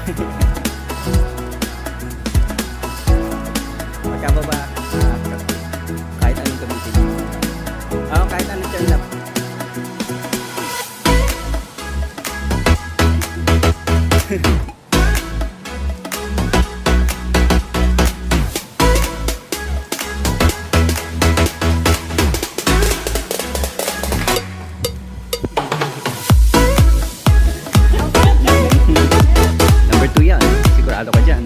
Pagkababa, kahit anong gamitin mo. Kahit anong turn up. Number 2 yan. Sigurado ka dyan.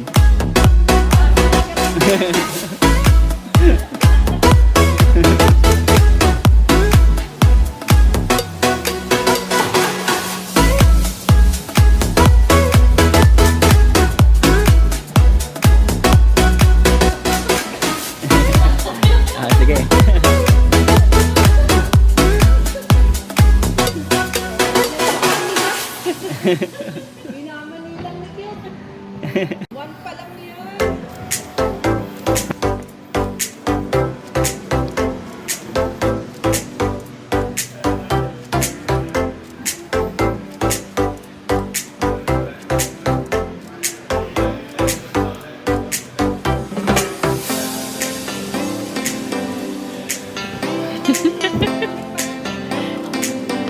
Sige. Minamanilang na cute. One pa lang yun.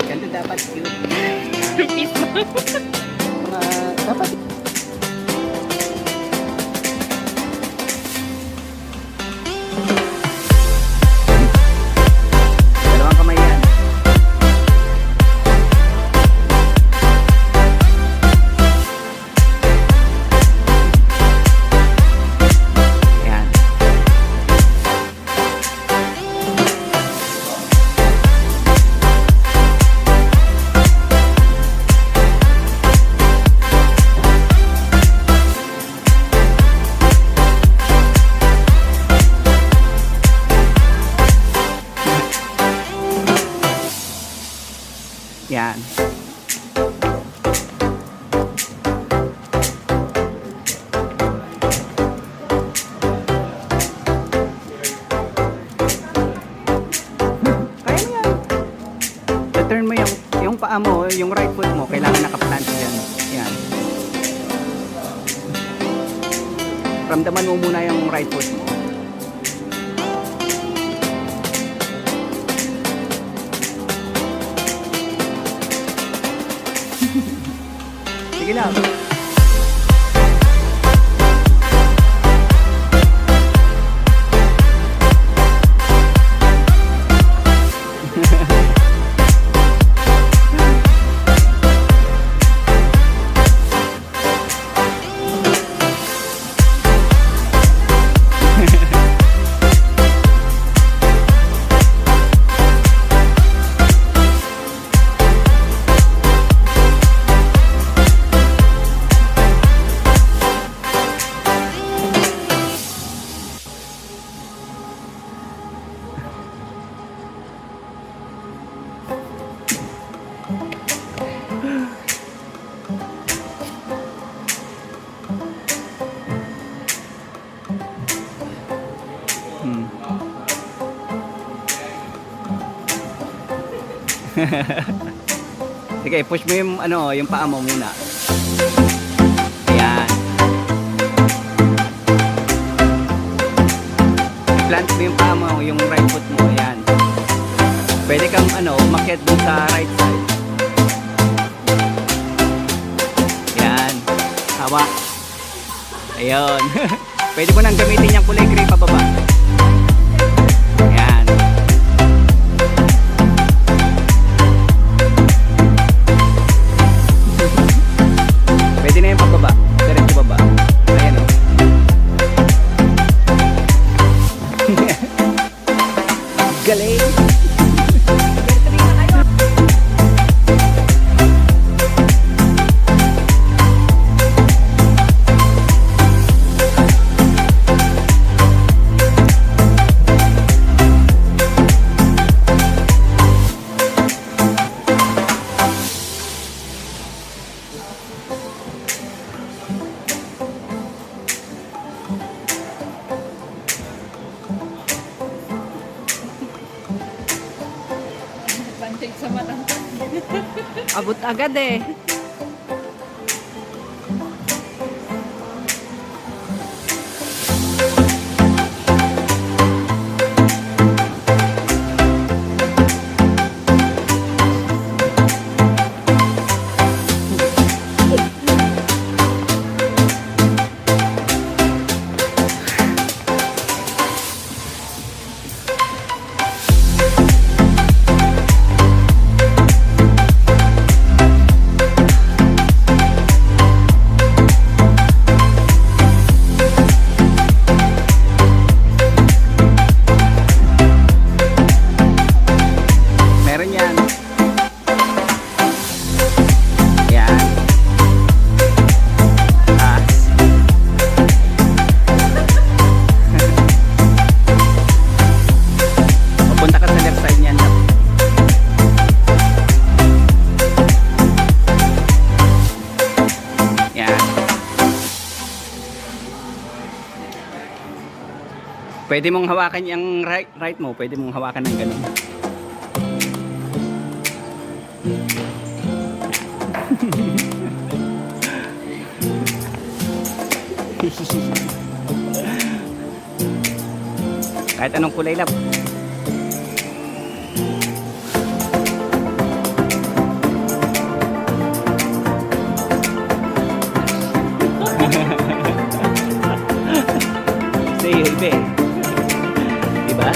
Ganito dapat cute. Peace mo. Dapat dalawang kamay yan. Yan. Yan. Kaya mo yan. I-turn mo yung paa mo, yung right foot mo, kailangan nakaplant yan. Yan. Ramdaman mo muna yung right foot mo. Sige lang. Sige, push mo yung paa mo muna. Ayan. Plant mo yung paa mo, yung right foot mo. Ayan. Pwede kang umakyat dun sa right side. Ayan. Hawak. Ayun. Pwede mo nang gamitin yung kulay gray pababa. Ayan. Pwede na yung pababa. Diretso baba. Ayan o. Galing. Advantage sa matangkad. Abot agad eh. Pwede mong hawakan yung right mo. Pwede mong hawakan ng ganun. Kahit anong kulay lang. Sa'yo, ibe. Diba?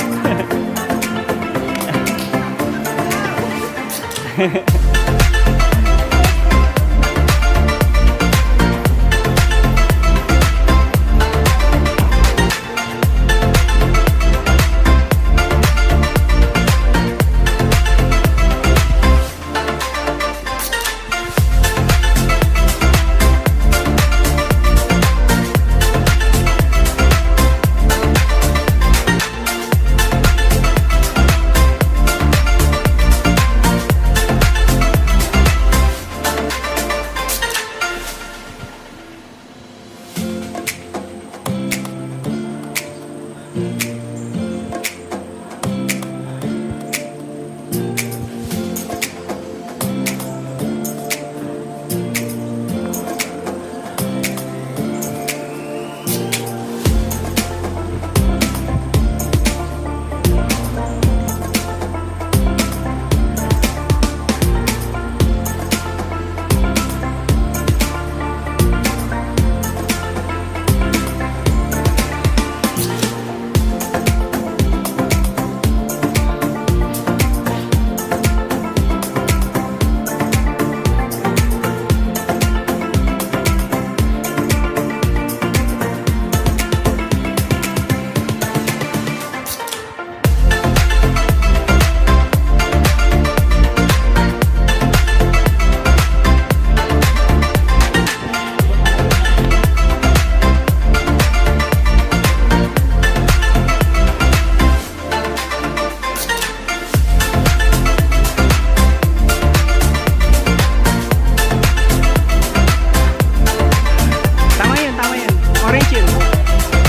Tama yun. Orange yun.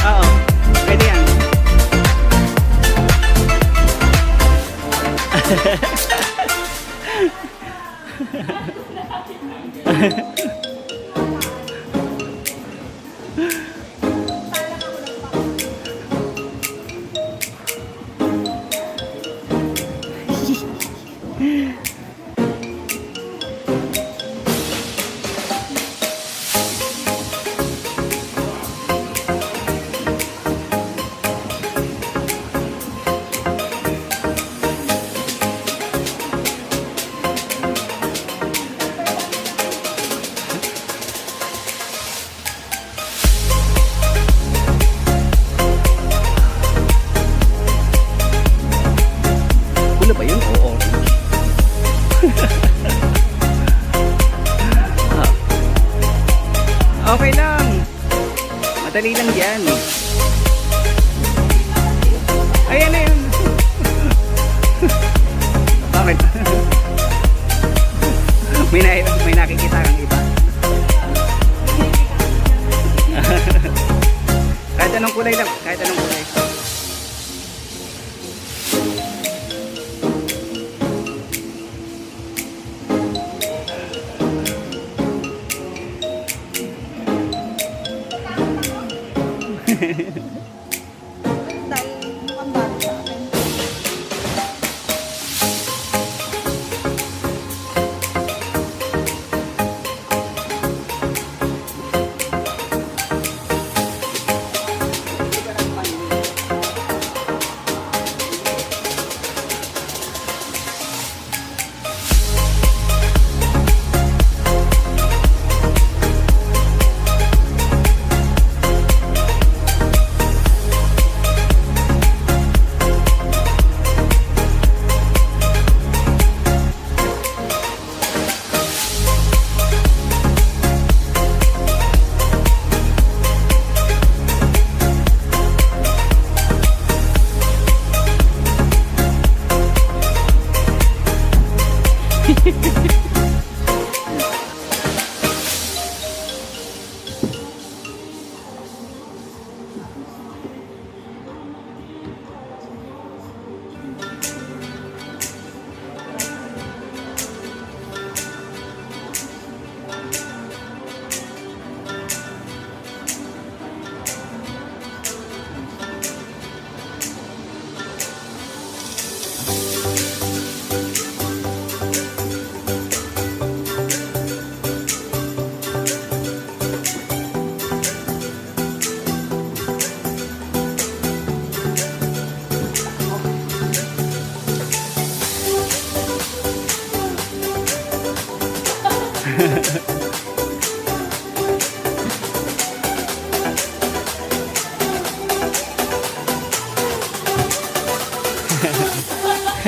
Oo. Pwede yan. Ano ba yun? Oo. Okay lang. Madali lang yan. Ayan na yun. Bakit? may nakikita kang iba. Kahit anong kulay lang. Kahit anong kulay. Dahil mukhang bago sa akin.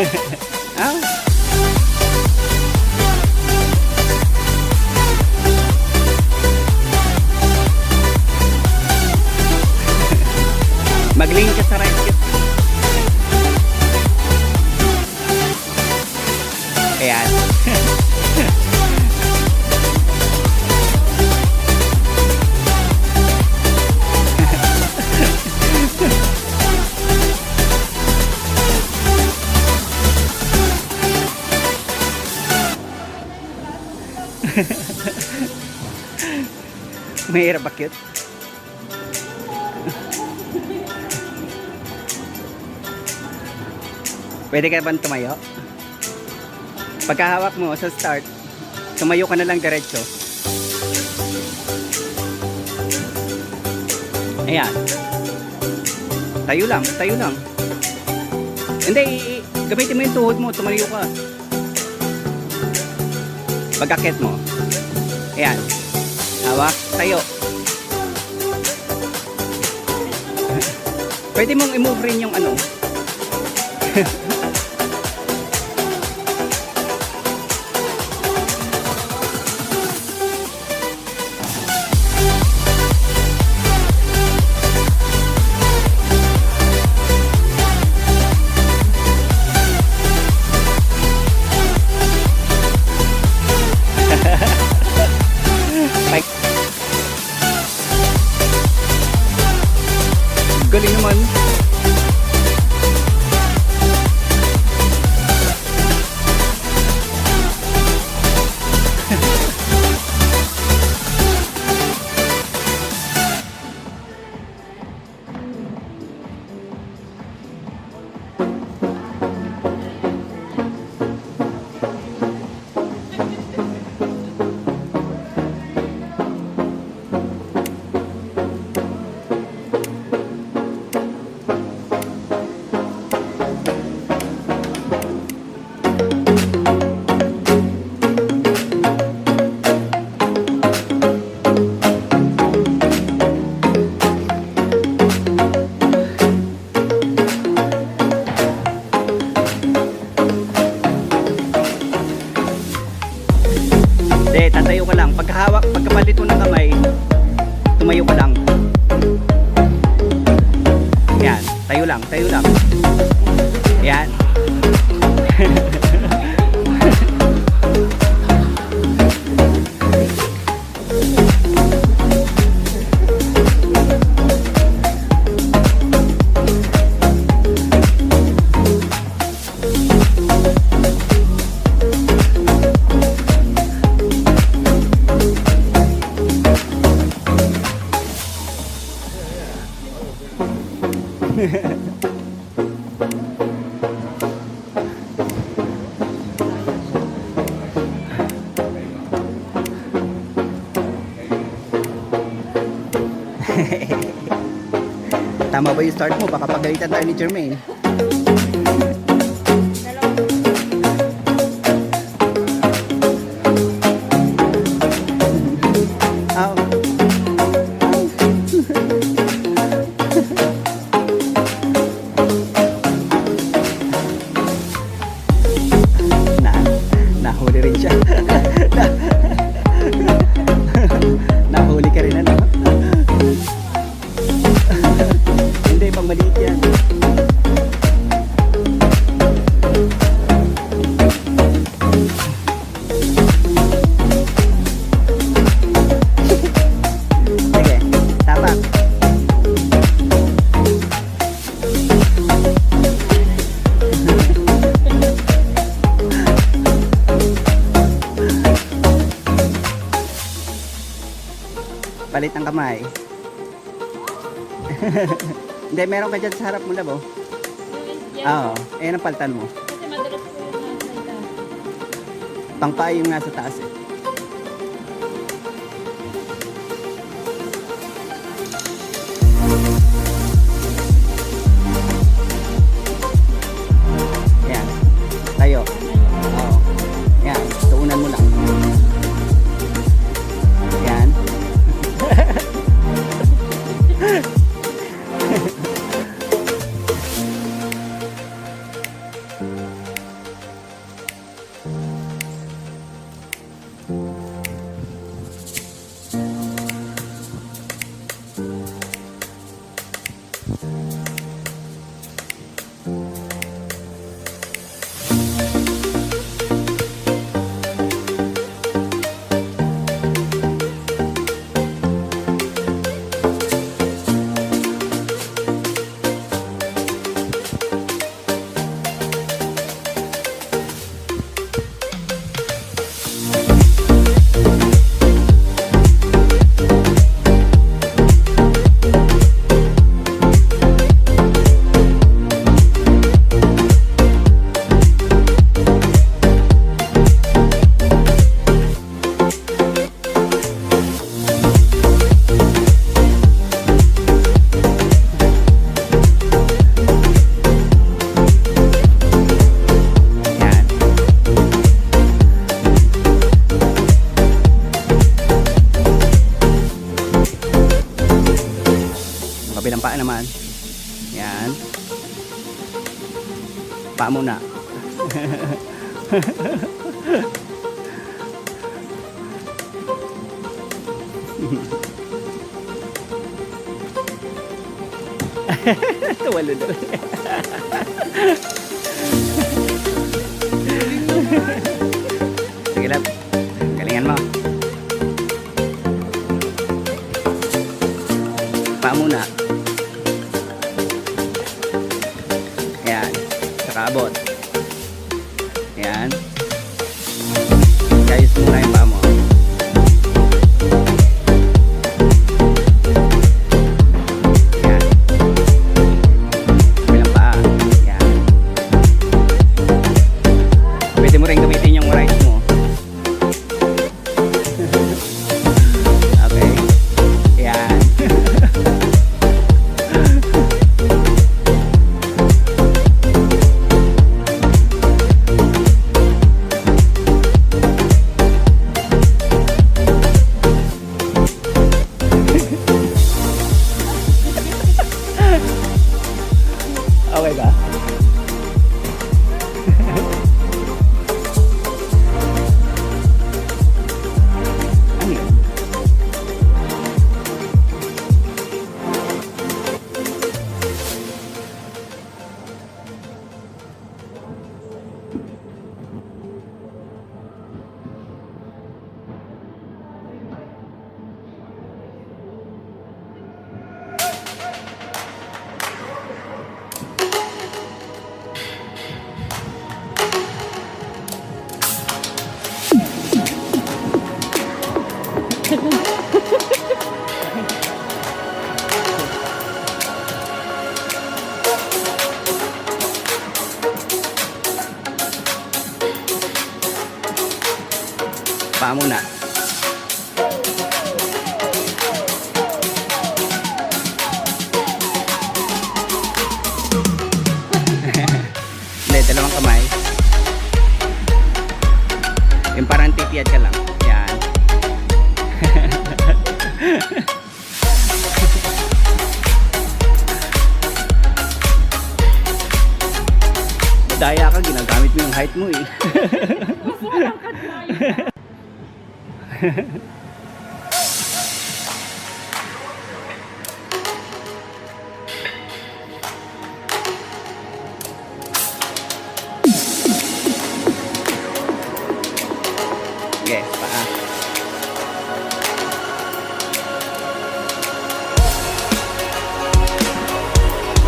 Ah. Mag-link ka sa right kit. Ayan. Mahirap ba cute? Pwede ka bang tumayo? Pagkahawak mo sa start, tumayo ka na lang diretso. Ayan. Tayo lang, tayo lang. Hindi, gamitin mo yung tuhod mo, tumayo ka. Pag-akit mo. Ayan. Hawak, tayo. Pwede mong i-move rin yung ano. Galing naman. Hindi, tatayo ka lang. Pagkahawak, pagkapalit mo ng kamay, tumayo ka lang. Yan, tayo lang, tayo lang. Yan. Tama ba yung start mo? Baka pagalitan tayo ni Jermaine. Oh. Nahuli rin siya. Nahuli ka rin ano? Hindi, pang maliit yan. Sige, tapak. Palit ng kamay. Hindi, meron ka dyan sa harap mo, Labo. Oo, ayan ang paltan mo. Kasi madalas ko yung nasa itaas. Pangpay yung nasa taas eh. Ayan, tayo. Oo, ayan, tuunan mo lang. Ayan. Kabilang paa naman. Yan. Paa muna. Tuwalo daw. Sige lang. Galingan mo. Paa muna. Ayan. Saka abot. Ayan. Ayos muna yung paa mo. Ayan. Bilang paa. Ayan. Pwede mo rin gamitin yung right mo. Okay. Ayan. Okay ba? Ano yun? Paa muna. Hindi, dalawang kamay. Yung parang titiyad ka lang. Yan. Daya ka, ginagamit mo yung height mo eh. Okay, paa.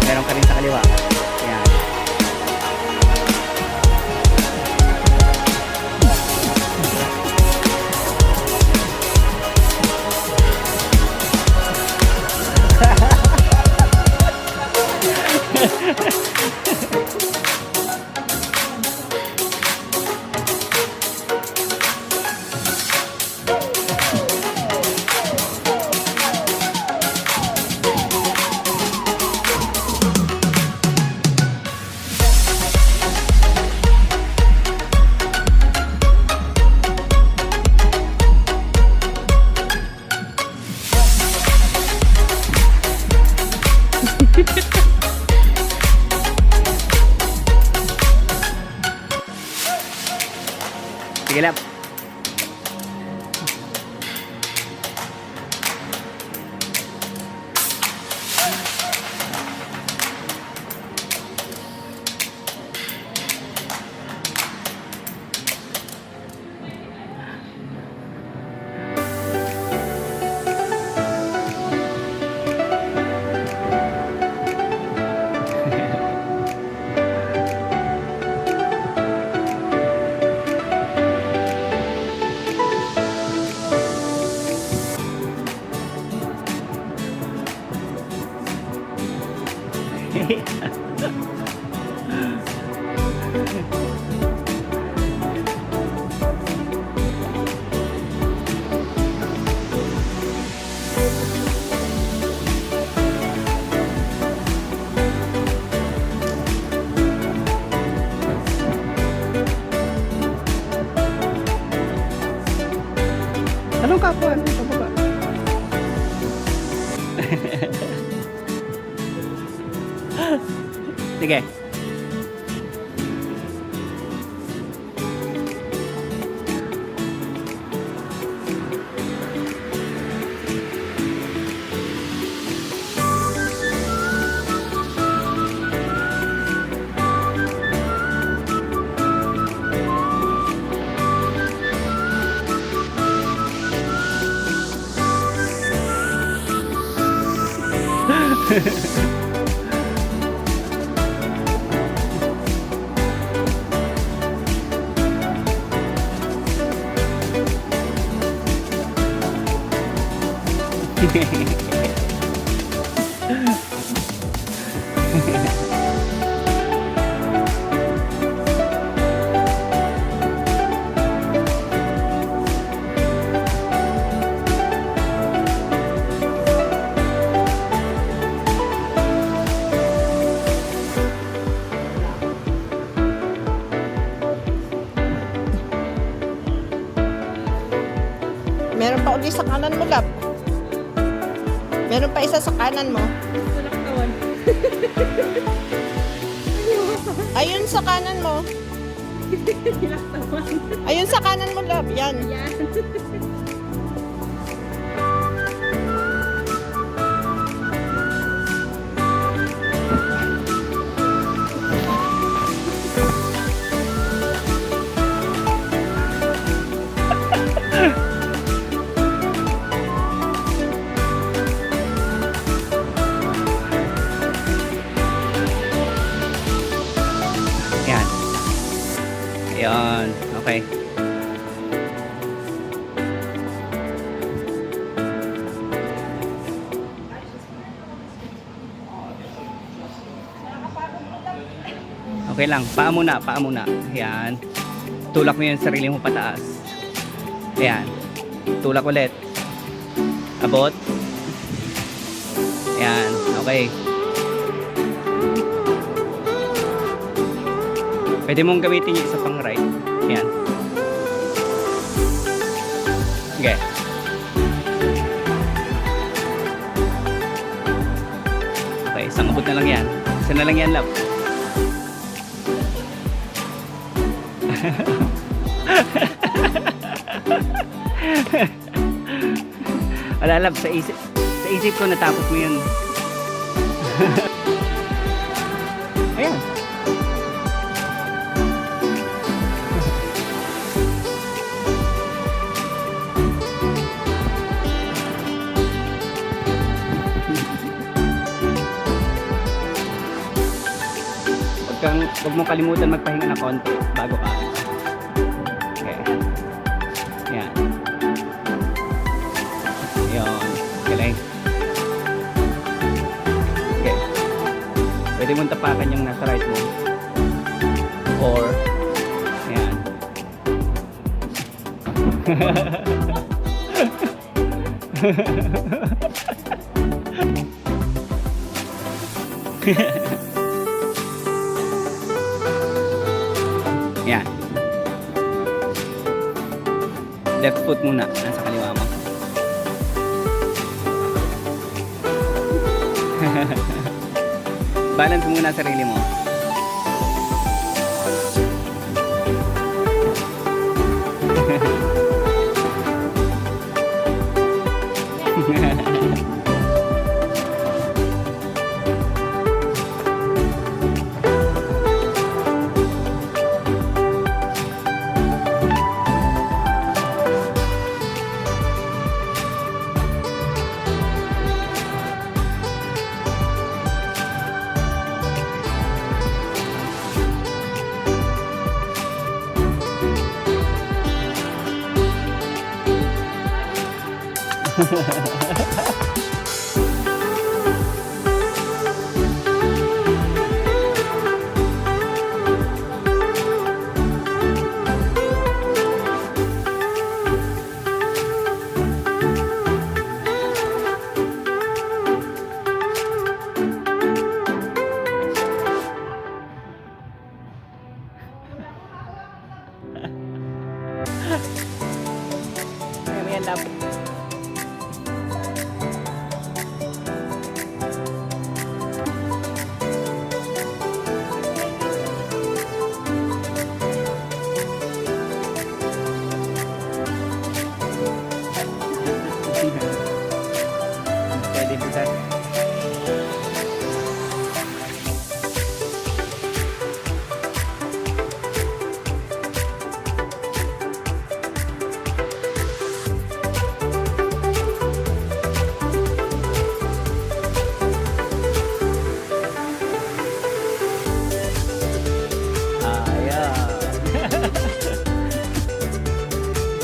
Meron ka rin sa kaliwa. Yan. Sige lang. Anong kapwa? Ano sa baba? Sige. Meron pa uli sa kanan mo, Lab. Meron pa isa sa kanan mo. Tulak kawan. Ayun sa kanan mo. Tulak kawan. Ayun sa kanan mo, Lab. Yan. Yan. Yan. Ayan. Okay. Okay lang. Paa muna. Paa muna. Ayan. Tulak mo yung sarili mo pataas. Ayan. Tulak ulit. Abot. Ayan. Okay. Pwede mong gamitin yung isa pang right. Ayan. Okay. Okay, isang abot na lang yan. Isa na lang yan, love. Wala, love. Sa isip ko natapos mo yun. Ayan. Huwag mong kalimutan magpahinga ng konti bago ka. Okay. Yan. Yun. Galing. Okay. Pwede mong tapakan yung nasa right mo. Or, yan. Yan. Left foot muna. Nasa kaliwa mo. Balance muna sarili mo. Ayan, love. sir.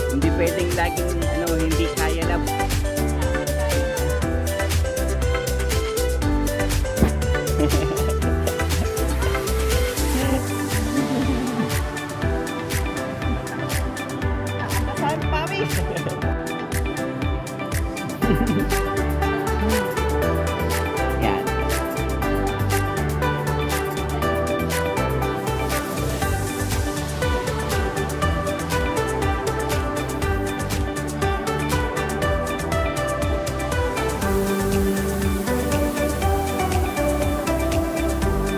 Hindi pwedeng laging hindi kaya lang. Saan, pawis? Yan.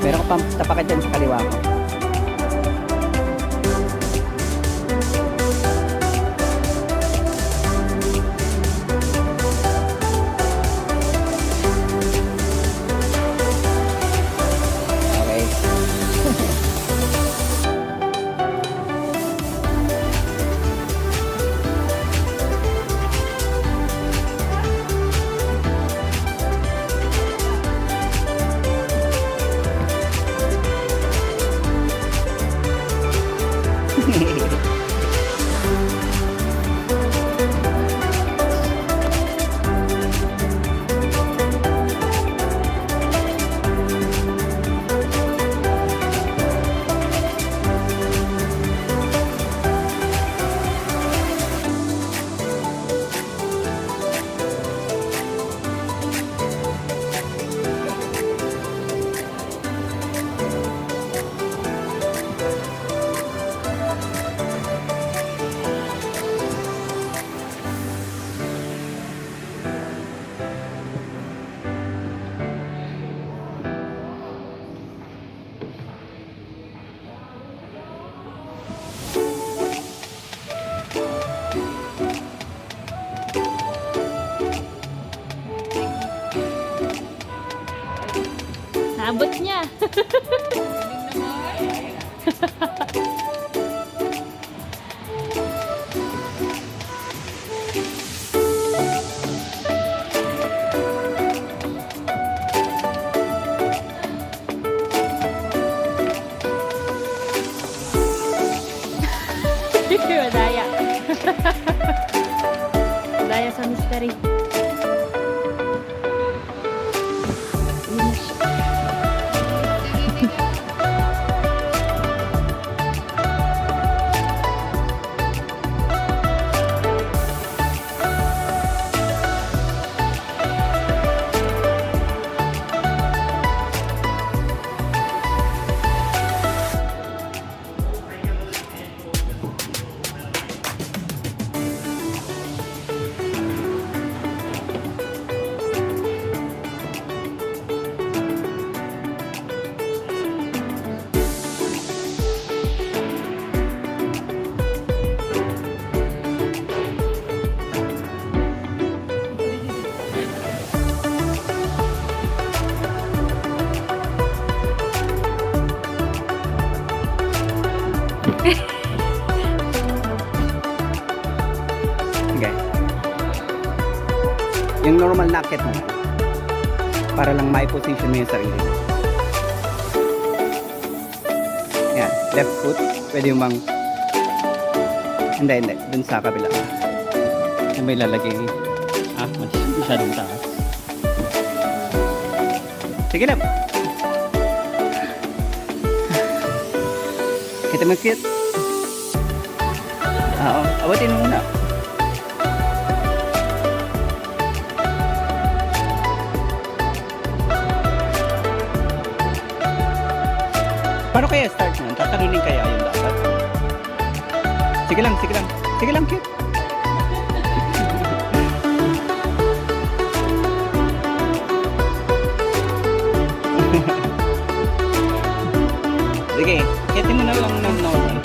Meron ka pang tapakan dyan sa kaliwa ko. Okay. Naabot niya. Daya. Daya sa mystery. Okay. Yung normal na akit mo. Para lang may position mo yung sarili. Yan. Left foot. Pwede yung mang... Hindi. Dun sa kabila. Yung may lalagay. Masyadong taas. Sige lang. Kita mo cute. Oo. Awatin mo muna. Paano kaya start nun? Tatalunin kaya yung dapat? Sige lang. Sige lang, cute. Sige, kitin mo na lang ng normal.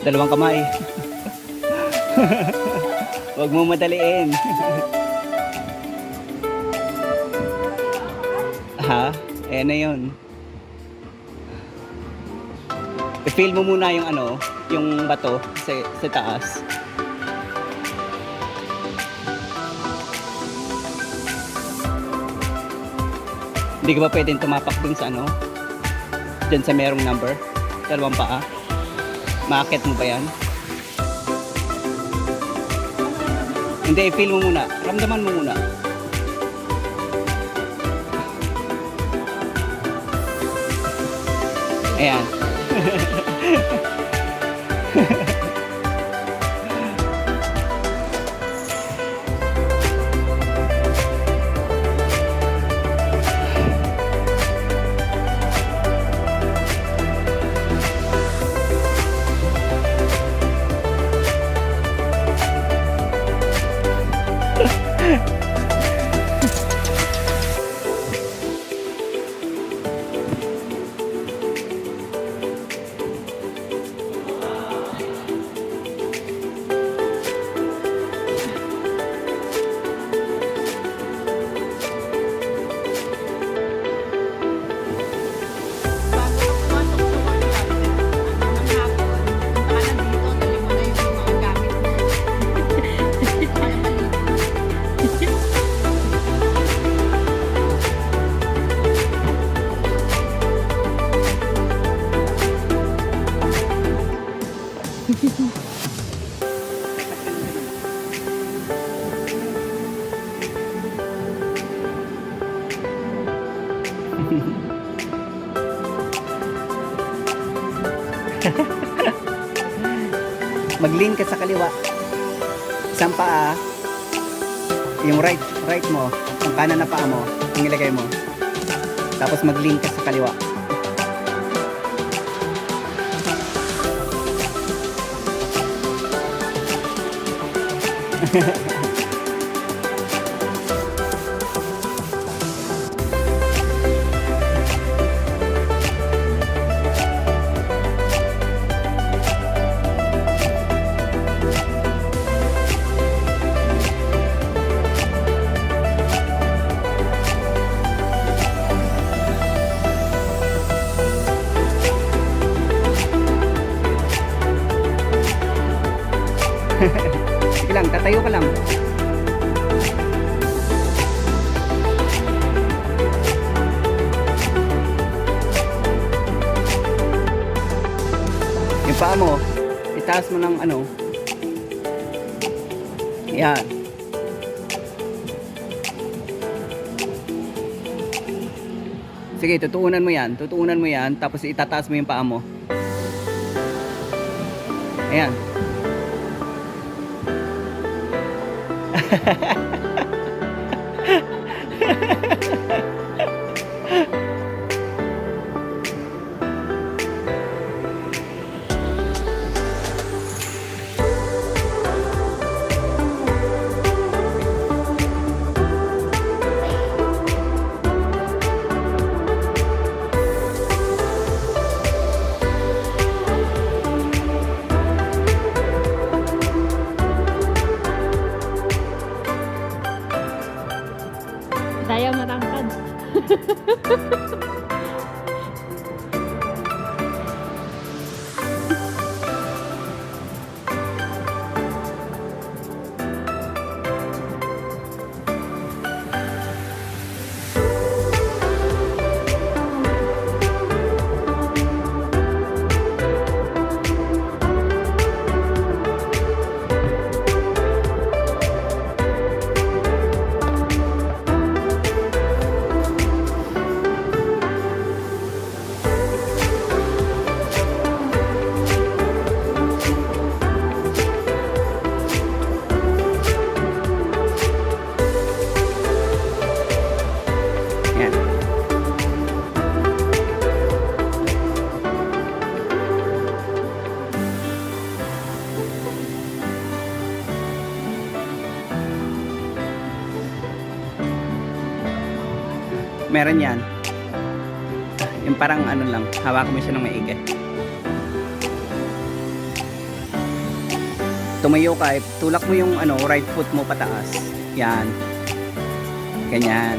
Dalawang kamay. Huwag mo madaliin. Ha? Ayan na yun. I-feel mo muna yung ano, yung bato sa taas. Hindi ka ba pwedeng tumapak dun sa ano? Dun sa merong number? Dalawang paa? Maakit mo ba yan? Hindi, i-feel mo muna. Ramdaman mo muna. Ayan. Mag-lean ka sa kaliwa. Isang paa, yung right mo, yung kanan na paa mo, yung ilagay mo. Tapos mag-lean ka sa kaliwa. Sige lang, tatayo ka lang. Yung paa mo, itaas mo ng ano. Yan. Sige, tutuunan mo yan. Tutuunan mo yan, tapos itataas mo yung paa mo. Ayan. Tayo matangkad. Yan. Meron yan. Yung parang ano lang, hawakan mo siya ng maigi. tumayo ka, tulak mo yung ano, right foot mo pataas. Yan. Ganyan.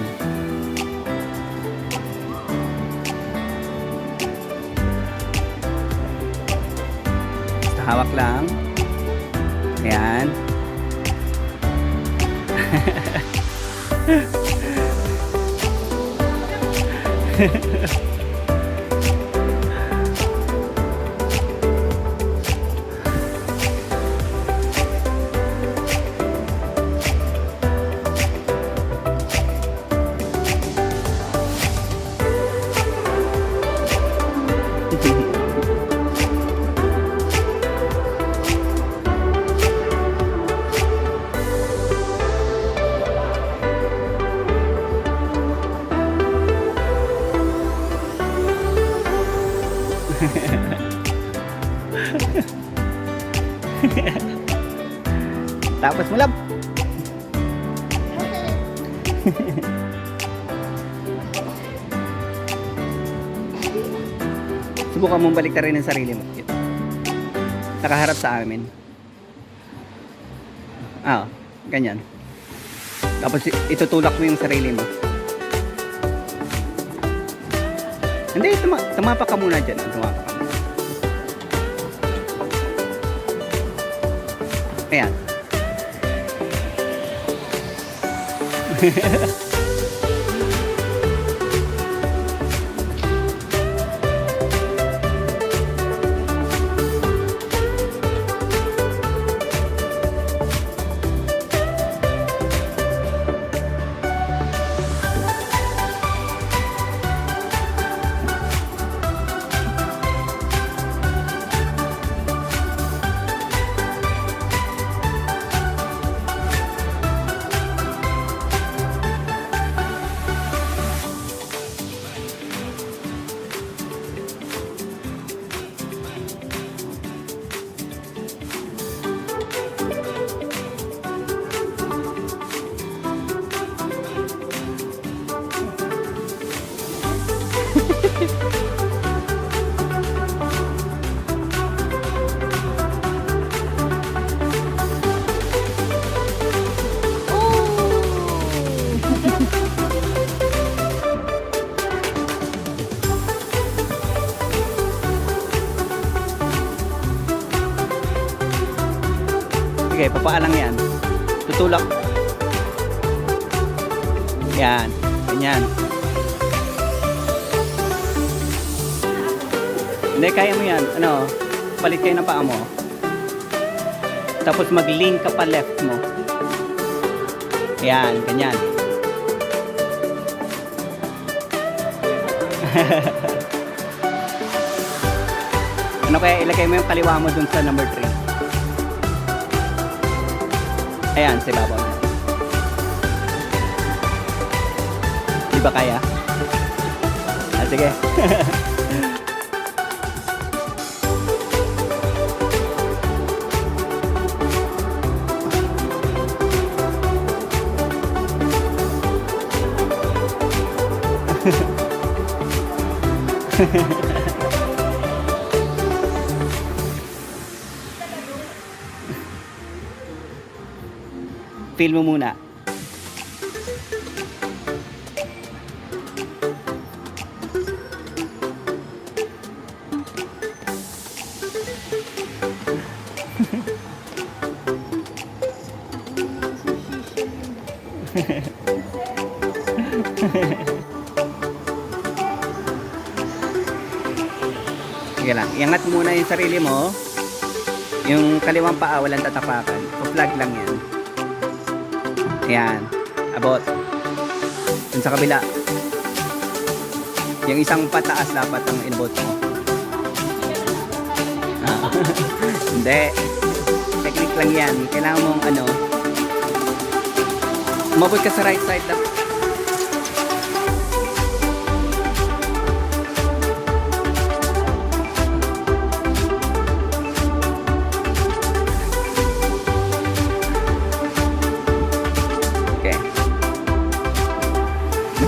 Basta hawak lang. Ayan. Tapos mulab. Subukan mong balik rin ang sarili mo. Nakaharap sa amin. Ganyan. Tapos itutulak mo yung sarili mo. Hindi, tumapak ka muna dyan. Tumapak ka muna. Ayan. Sige, papaalang yan. Tutulak. Yan. Ganyan. Hindi, kaya mo yan. Ano, palit kayo ng paa mo. Tapos mag-lean ka pa left mo. Yan, ganyan. Ano kaya, ilagay mo yung kaliwa mo dun sa number 3. Ayan, si babaw na. Di ba kaya? Sige. Feel mo muna. Sige lang, iangat muna yung sarili mo. Yung kaliwang paa walang tatapakan. Pa-flag lang yan. Ayan, abot. Dun sa kabila. Yung isang pataas dapat ang inabot mo. Hindi. Technique lang yan. Kailangan mong ano, umabot ka sa right side lang.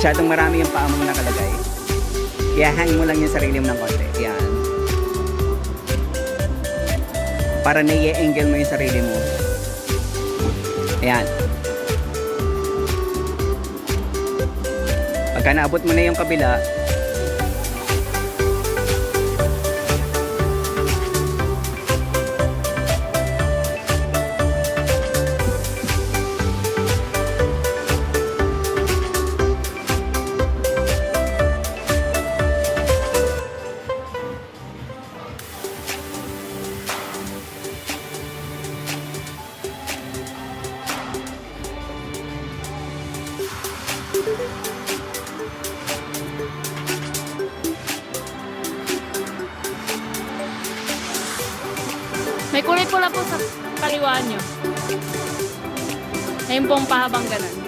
Masyadong marami yung paa mong nakalagay. Kaya hang mo lang yung sarili mo ng konti. Yan. para na-i-angle mo yung sarili mo. Ayan. Pagka naabot mo na yung kabila, May kulay pula po sa kaliwa nyo. Ayun pong pahabang ganun.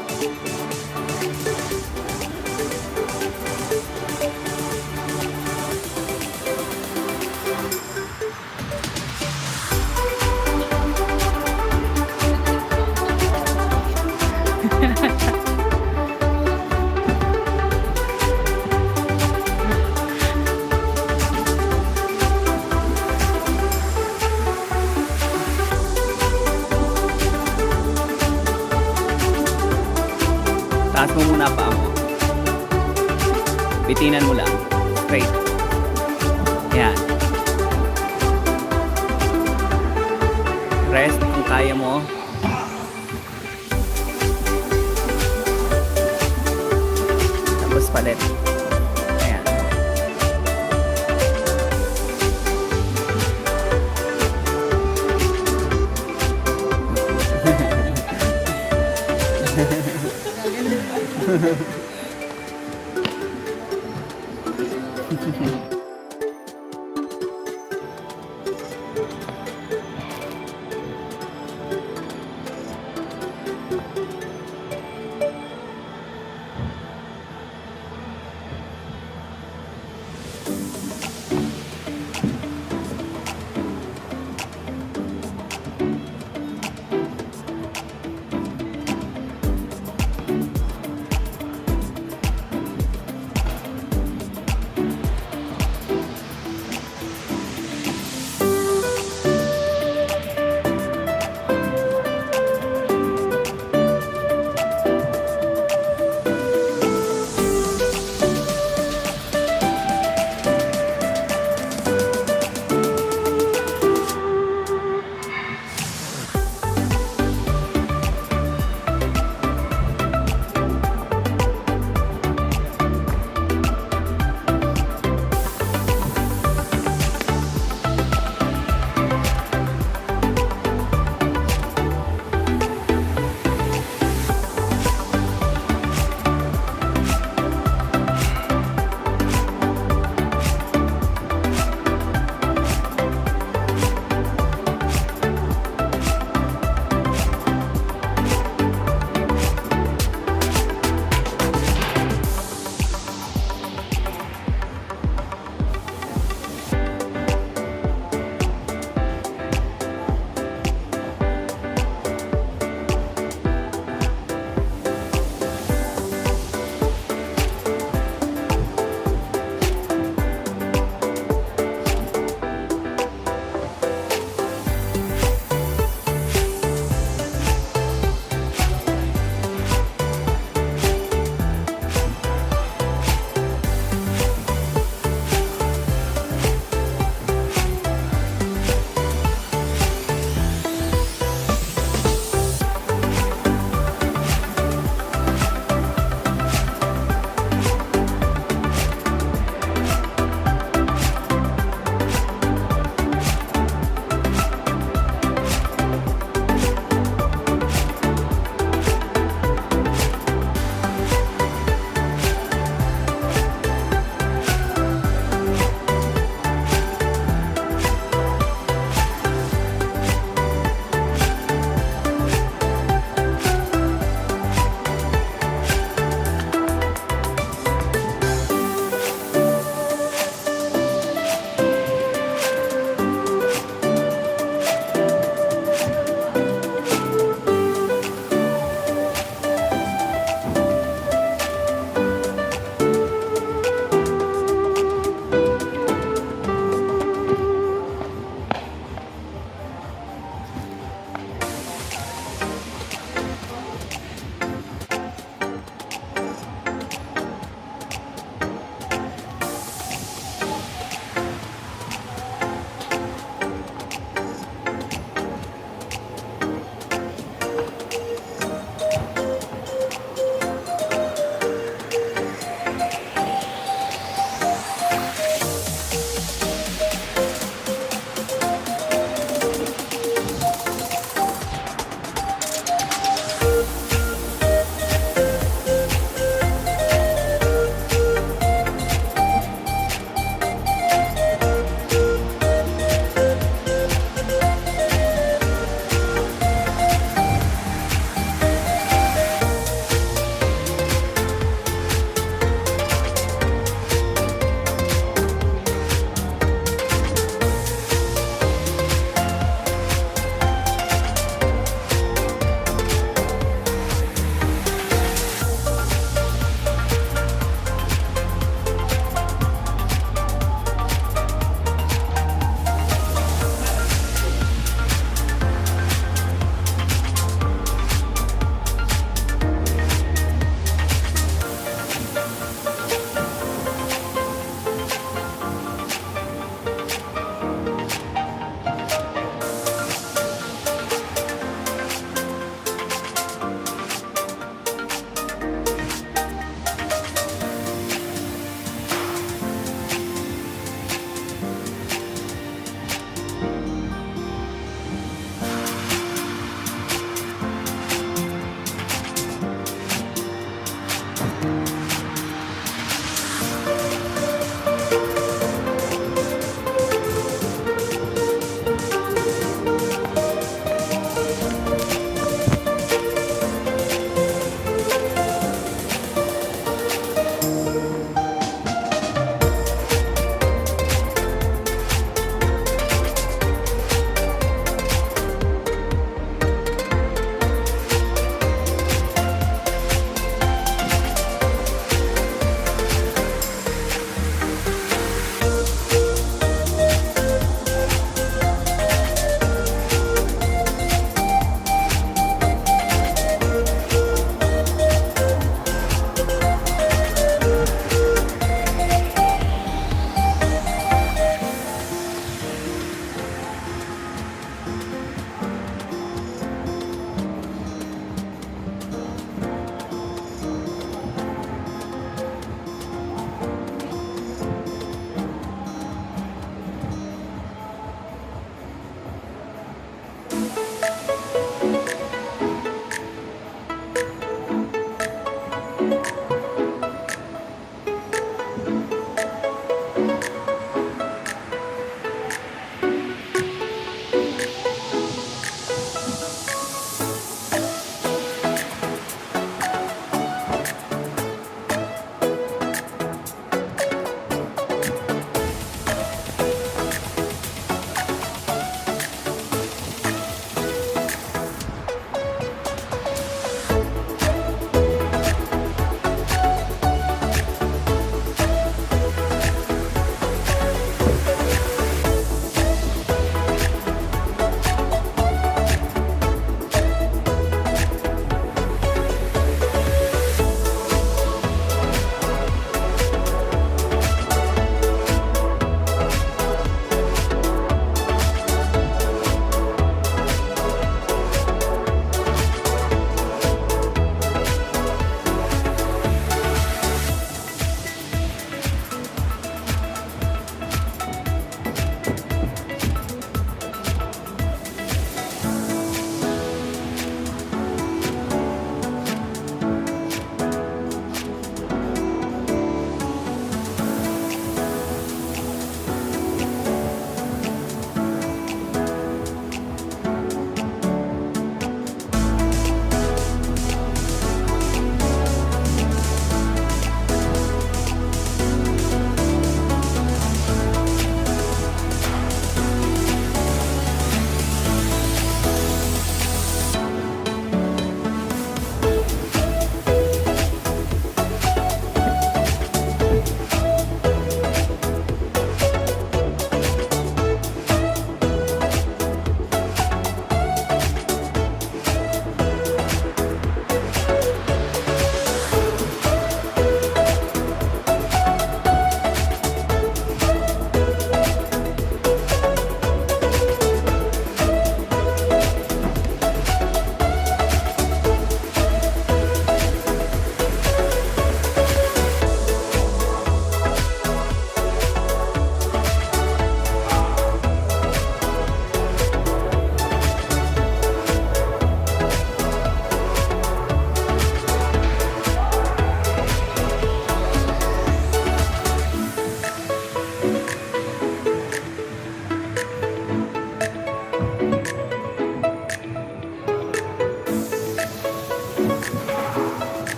taas mo muna pa mo. Bitinan mo lang. Straight. Yan. Rest kung kaya mo. Tapos palit. Ayan.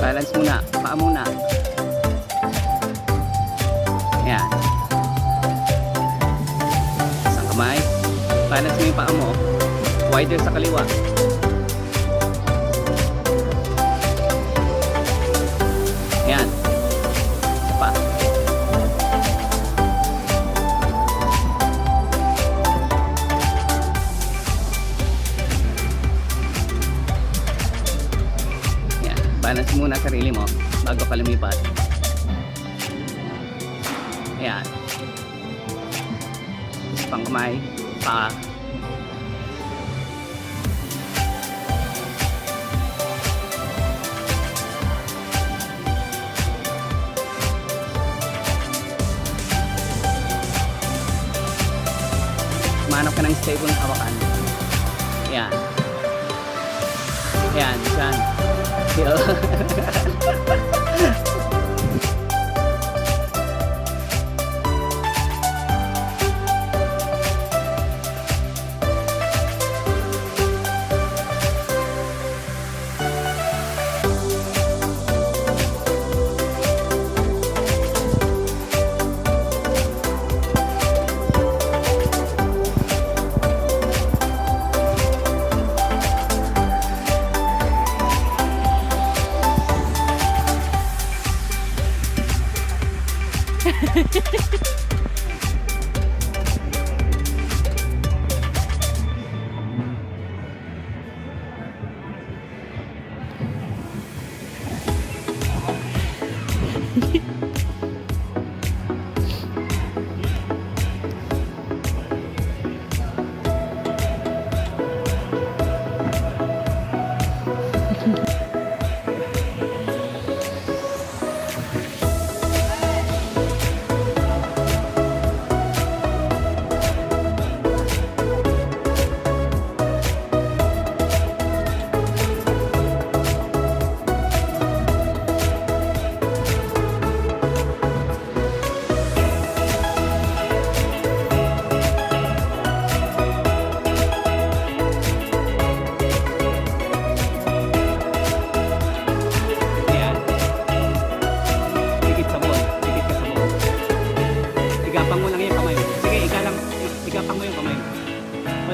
Balance muna, paa muna. Yan. Isang kamay. Balance mo yung paa mo. Wider sa kaliwa. Yan. Isa pa. Yan. Balance muna sarili mo bago ka lumipat. Yan. Isa pang kamay. Paa. Manap ka ng stable na hawakan. Yan. Yan, dyan.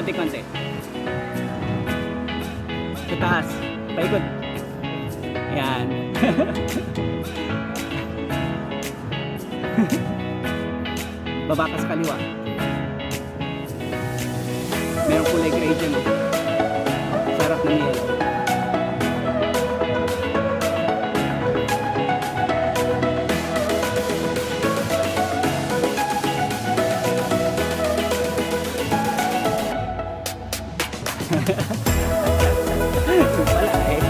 konti-konti. Sa taas. Paikot. Yan. Baba ka sa kaliwa. Merong kulay gray dyan. Sarap ng yelo. Wala eh.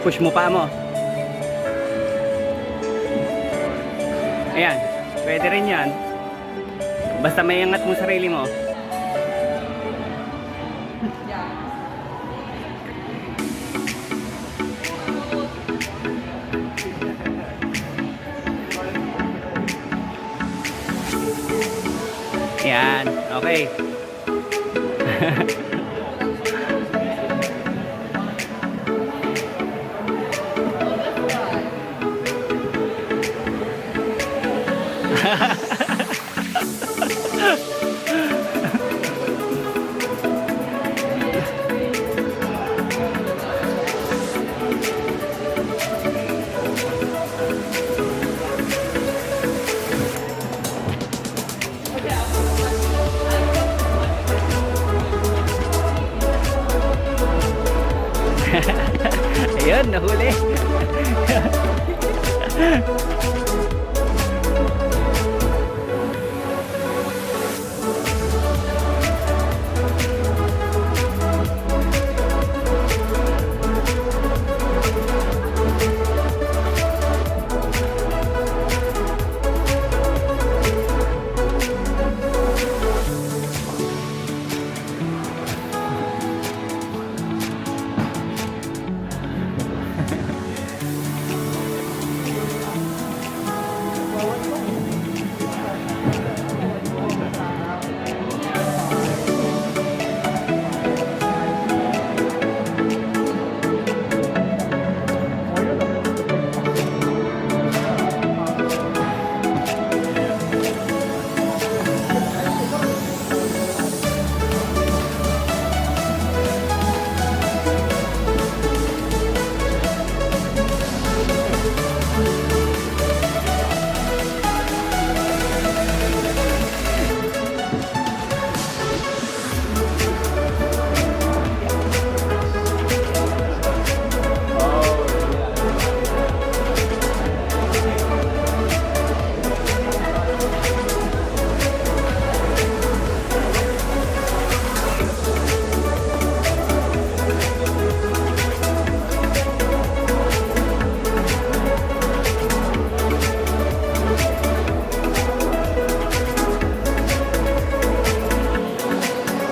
Push mo pa mo. Ayan. Pwede rin yan. Basta may angat mo sarili mo. Yan. Okay. Ayun, nahuli.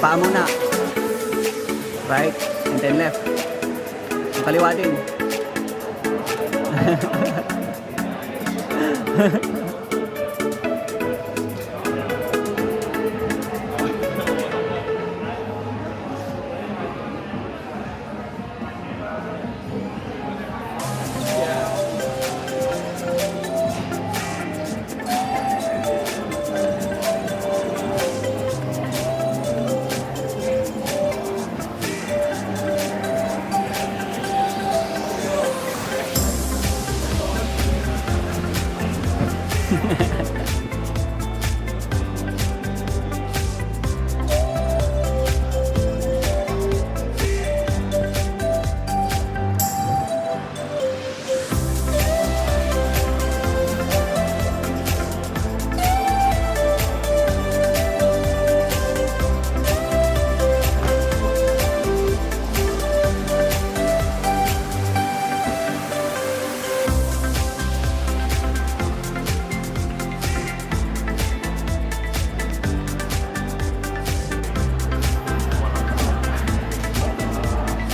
Paa muna. Right, and then left. Ang kaliwa din.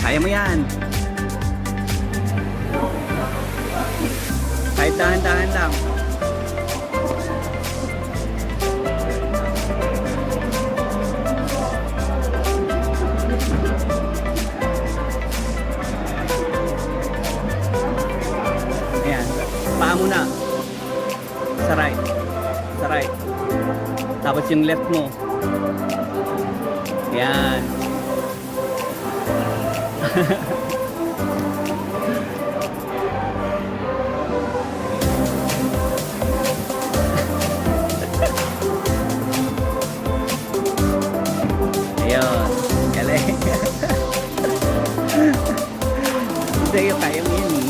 Kaya mo yan. Kahit dahan-dahan lang. Ayan. Paa muna. Sa right. Sa right. Tapos yung left mo. Ayan. Ayun, galing. Sa'yo, kaya mo yun eh.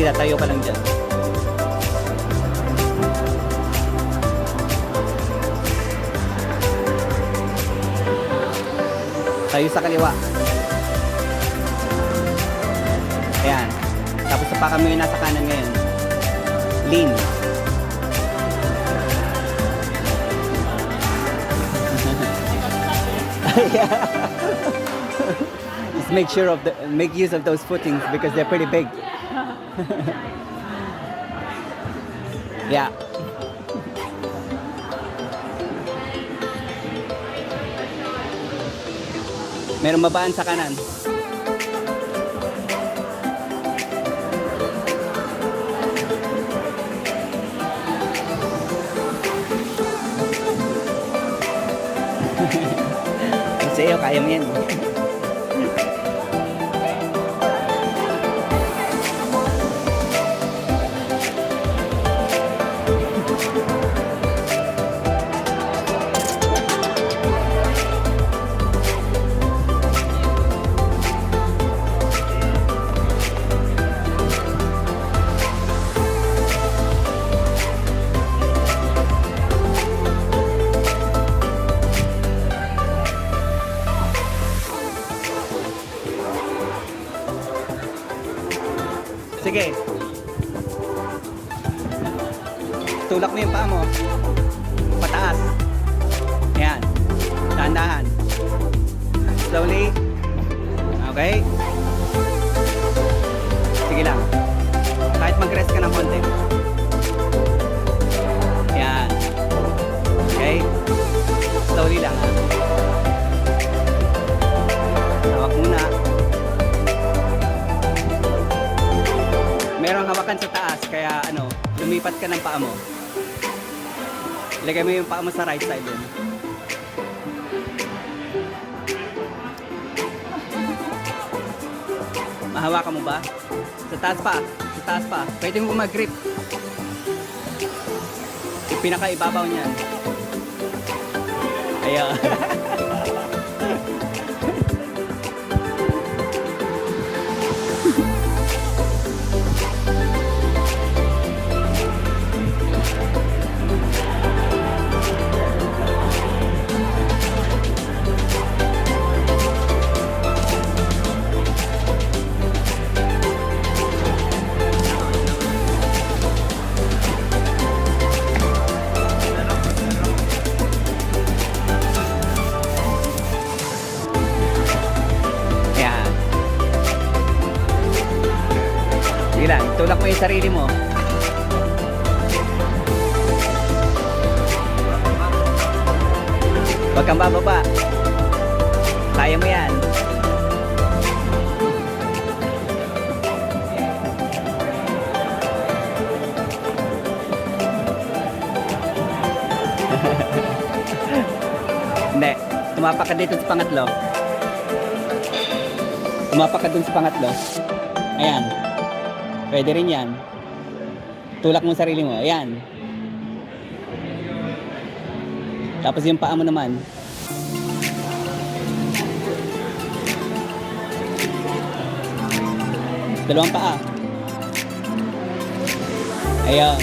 Sige, tayo ka lang dyan. Tayo sa kaliwa. Ayan. Tapos tapakan mo yung nasa kanan ngayon. Lean. Just make use of those footings because they're pretty big. Yeah. Merong babaan sa kanan. Sa'yo, kaya mo yan. Sige. Tulak mo yung paa mo. Pataas. Ayan. Dahan-dahan. Slowly. Okay. Sige lang. Kahit mag-rest ka ng konti. Ayan. Okay. Slowly lang ha. Hawak muna. Merong hawakan sa taas, kaya ano, lumipat ka ng paa mo. Ilagay mo yung paa mo sa right side din. Mahawakan mo ba? Sa taas pa, sa taas pa. Pwede mo mag-grip. Yung pinaka-ibabaw niyan. Ayan. Sige lang, tulak mo yung sarili mo. Huwag kang bababa. Kaya mo yan. Hindi, tumapak ka dito sa pangatlo. Tumapak ka dun sa pangatlo. Ayan. Pwede rin yan. Tulak mo sarili mo. Ayan. Tapos yung paa mo naman. Dalawang paa. Ayan.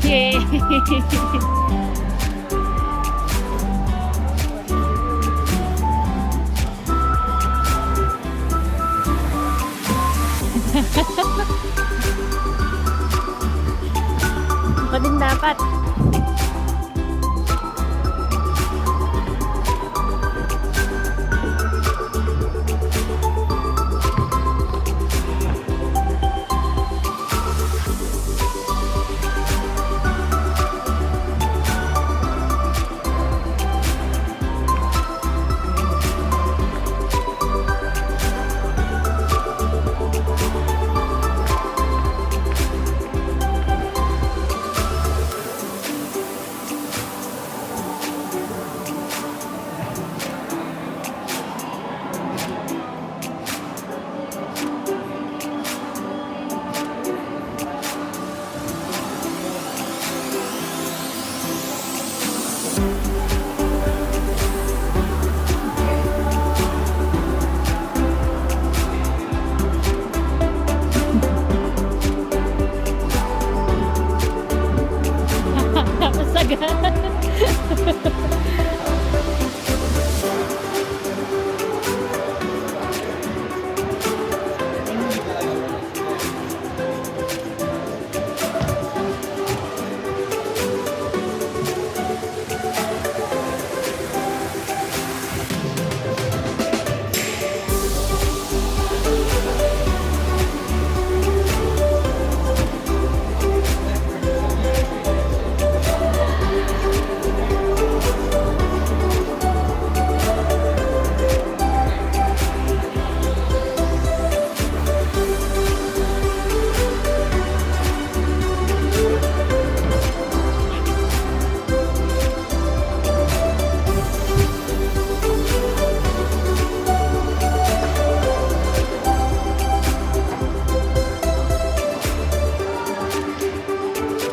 Yay! Ako din dapat.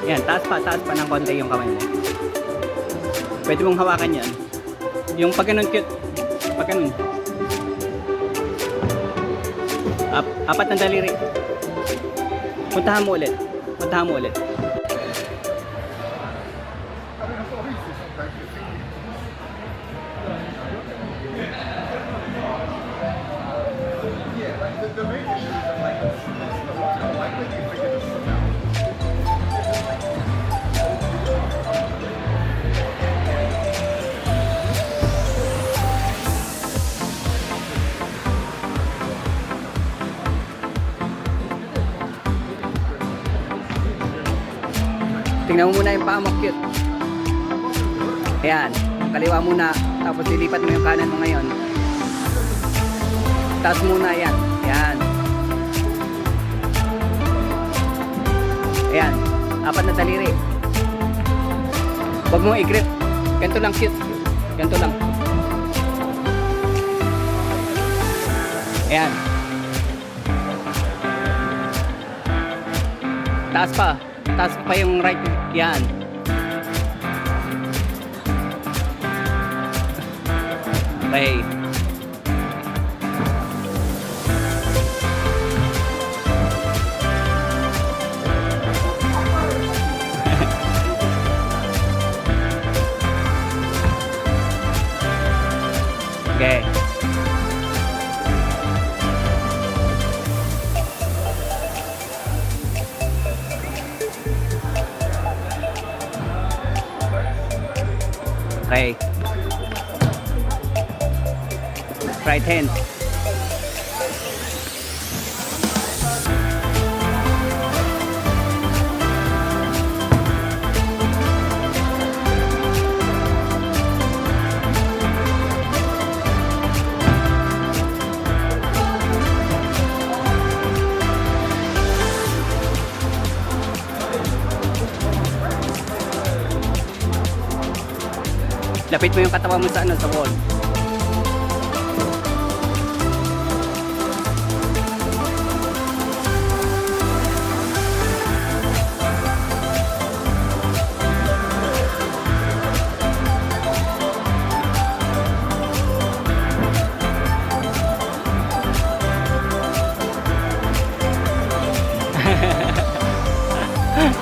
Yan, taas pa ng konti yung kamay mo. Pwede mong hawakan yan. Yung pag ganun cute. Pag ganun. Apat na daliri. Puntahan mo ulit. Puntahan mo ulit. Tingnan mo muna yung paa mo, cute. Ayan, kaliwa muna, tapos ilipat mo yung kanan mo ngayon. Taas muna, yan. Ayan. Ayan, apat na daliri. Huwag mo i-grip. Ganito lang, cute. Ganito lang. Ayan. Taas pa. Taas pa yung right. Yan. Okay. Okay. Okay. Right hand. Kapit mo yung katawan mo sa ano, sa wall.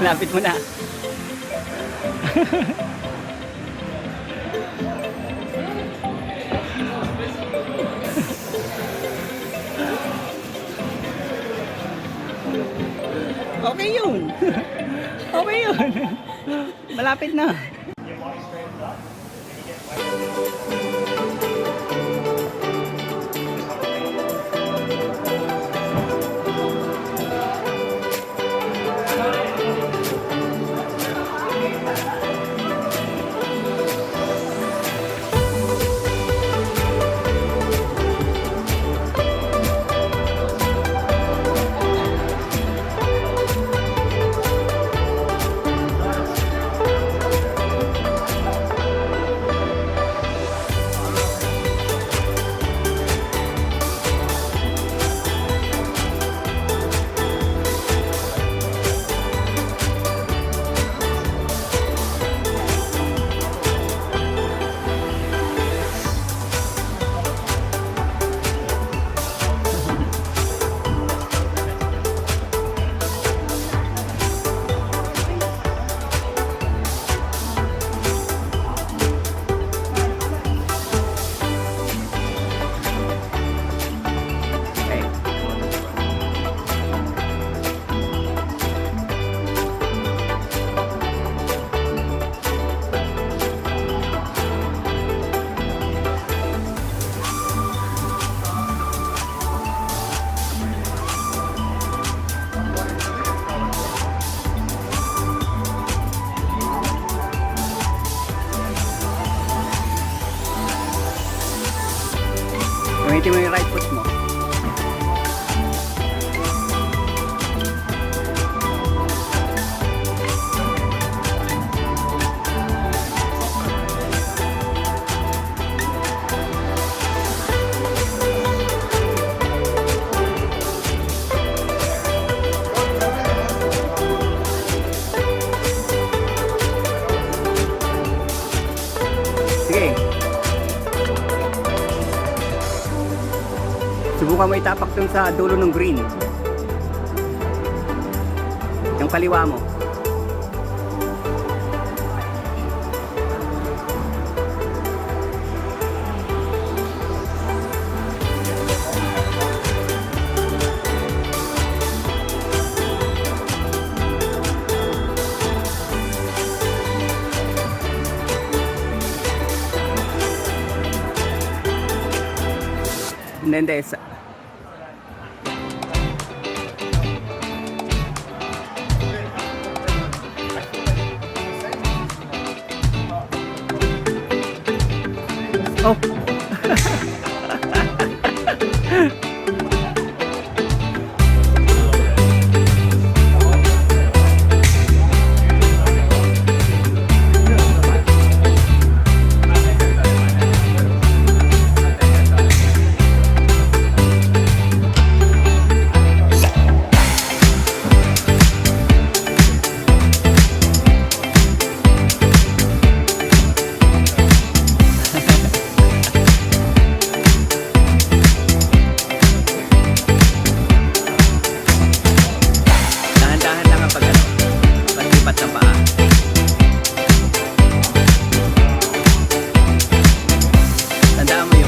Lapit mo na. Okay yun. Okay yun. Malapit na. Okay. Gamitin mo yung right foot mo. Sige. Subukan mo itapak dun sa dulo ng green. Yung kaliwa mo. Hindi. Oh. Dahan-dahan lang ang paglipat ng paa. Tandaan mo